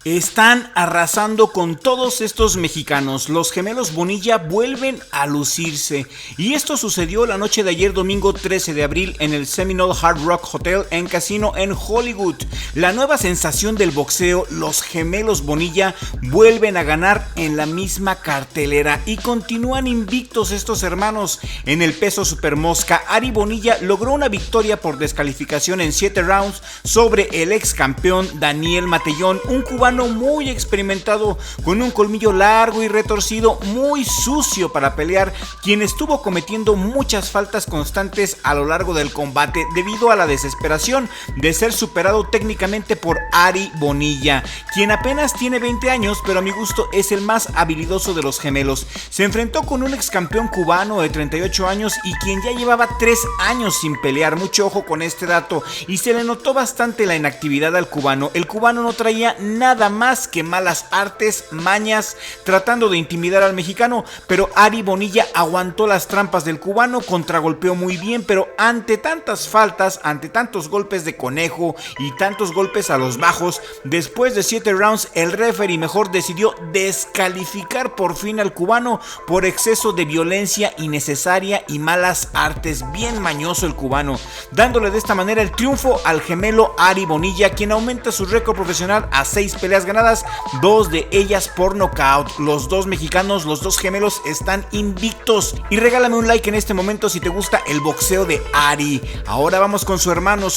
Están arrasando con todos estos mexicanos. Los gemelos Bonilla vuelven a lucirse. Y esto sucedió la noche de ayer, domingo 13 de abril, en el Seminole Hard Rock Hotel and Casino en Hollywood. La nueva sensación del boxeo, los gemelos Bonilla, vuelven a ganar en la misma cartelera. Y continúan invictos estos hermanos. En el peso supermosca, Ari Bonilla logró una victoria por descalificación en 7 rounds sobre el ex campeón Daniel Matellón, un cubano muy experimentado, con un colmillo largo y retorcido, muy sucio para pelear, quien estuvo cometiendo muchas faltas constantes a lo largo del combate debido a la desesperación de ser superado técnicamente por Ari Bonilla, quien apenas tiene 20 años, pero a mi gusto es el más habilidoso de los gemelos. Se enfrentó con un ex campeón cubano de 38 años y quien ya llevaba 3 años sin pelear. Mucho ojo con este dato, y se le notó bastante la inactividad al cubano. El cubano no traía nada más que malas artes, mañas, tratando de intimidar al mexicano, pero Ari Bonilla aguantó las trampas del cubano, contragolpeó muy bien, pero ante tantas faltas, ante tantos golpes de conejo y tantos golpes a los bajos, después de 7 rounds, el referee mejor decidió descalificar por fin al cubano por exceso de violencia innecesaria y malas artes. Bien mañoso el cubano, dándole de esta manera el triunfo al gemelo Ari Bonilla, quien aumenta su récord profesional a 6 peleas ganadas, 2 de ellas por nocaut. Los dos mexicanos, los dos gemelos, están invictos. Y regálame un like en este momento si te gusta el boxeo de Ari. Ahora vamos con su hermano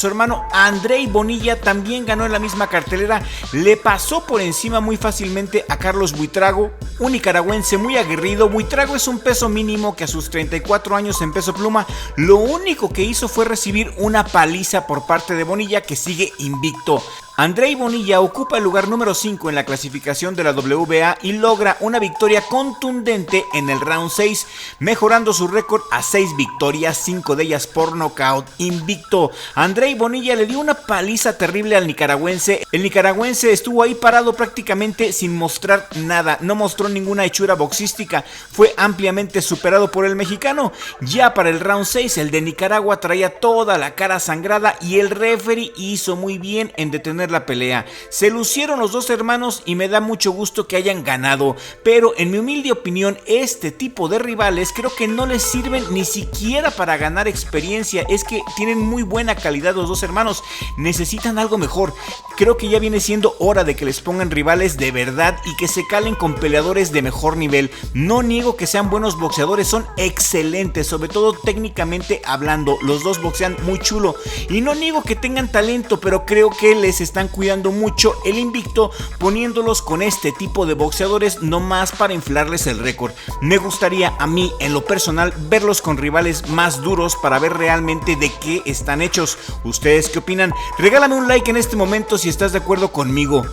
Andrei Bonilla, también ganó en la misma cartelera, le pasó por encima muy fácilmente a Carlos Buitrago, un nicaragüense muy aguerrido. Buitrago es un peso mínimo que a sus 34 años en peso pluma, lo único que hizo fue recibir una paliza por parte de Bonilla, que sigue invicto. Andrei Bonilla ocupa el lugar número 5 en la clasificación de la WBA y logra una victoria contundente en el round 6, mejorando su récord a 6 victorias, 5 de ellas por nocaut. Invicto, Andrei Bonilla le dio una paliza terrible al nicaragüense. El nicaragüense estuvo ahí parado prácticamente sin mostrar nada, no mostró ninguna hechura boxística, fue ampliamente superado por el mexicano. Ya para el round 6, el de Nicaragua traía toda la cara sangrada y el referee hizo muy bien en detener la pelea. Se lucieron los dos hermanos y me da mucho gusto que hayan ganado, pero en mi humilde opinión, este tipo de rivales creo que no les sirven ni siquiera para ganar experiencia. Es que tienen muy buena calidad los dos hermanos, necesitan algo mejor. Creo que ya viene siendo hora de que les pongan rivales de verdad y que se calen con peleadores de mejor nivel. No niego que sean buenos boxeadores, son excelentes, sobre todo técnicamente hablando, los dos boxean muy chulo, y no niego que tengan talento, pero creo que les están cuidando mucho el invicto poniéndolos con este tipo de boxeadores nomás para inflarles el récord. Me gustaría a mí en lo personal verlos con rivales más duros para ver realmente de qué están hechos. ¿Ustedes qué opinan? Regálame un like en este momento si estás de acuerdo conmigo.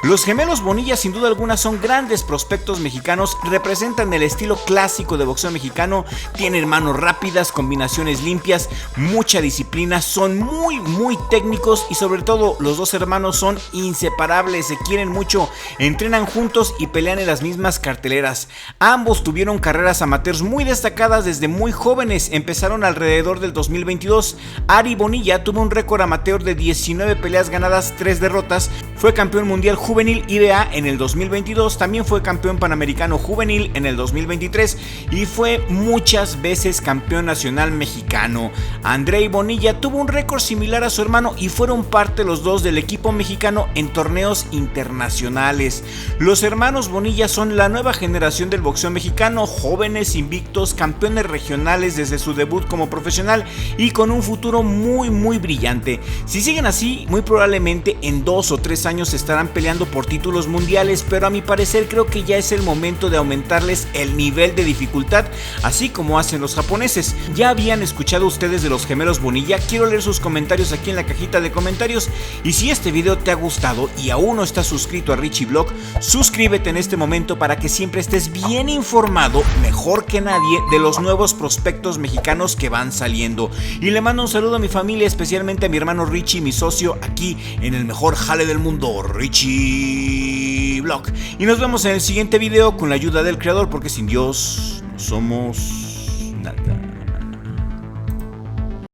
Los gemelos Bonilla sin duda alguna son grandes prospectos mexicanos, representan el estilo clásico de boxeo mexicano, tienen manos rápidas, combinaciones limpias, mucha disciplina, son muy técnicos y sobre todo los dos hermanos son inseparables, se quieren mucho, entrenan juntos y pelean en las mismas carteleras. Ambos tuvieron carreras amateurs muy destacadas desde muy jóvenes, empezaron alrededor del 2022. Ari Bonilla tuvo un récord amateur de 19 peleas ganadas, 3 derrotas, fue campeón mundial juvenil IBA en el 2022, también fue campeón panamericano juvenil en el 2023 y fue muchas veces campeón nacional mexicano. Andrei Bonilla tuvo un récord similar a su hermano y fueron parte los dos del equipo mexicano en torneos internacionales. Los hermanos Bonilla son la nueva generación del boxeo mexicano, jóvenes, invictos, campeones regionales desde su debut como profesional y con un futuro muy brillante. Si siguen así, muy probablemente en 2 o 3 años estarán peleando por títulos mundiales, pero a mi parecer creo que ya es el momento de aumentarles el nivel de dificultad, así como hacen los japoneses. ¿Ya habían escuchado ustedes de los gemelos Bonilla? Quiero leer sus comentarios aquí en la cajita de comentarios, y si este video te ha gustado y aún no estás suscrito a Richie Vlog, suscríbete en este momento para que siempre estés bien informado, mejor que nadie, de los nuevos prospectos mexicanos que van saliendo. Y le mando un saludo a mi familia, especialmente a mi hermano Richie, mi socio aquí en el mejor jale del mundo, Richie Vlog. Y nos vemos en el siguiente video con la ayuda del creador, porque sin Dios no somos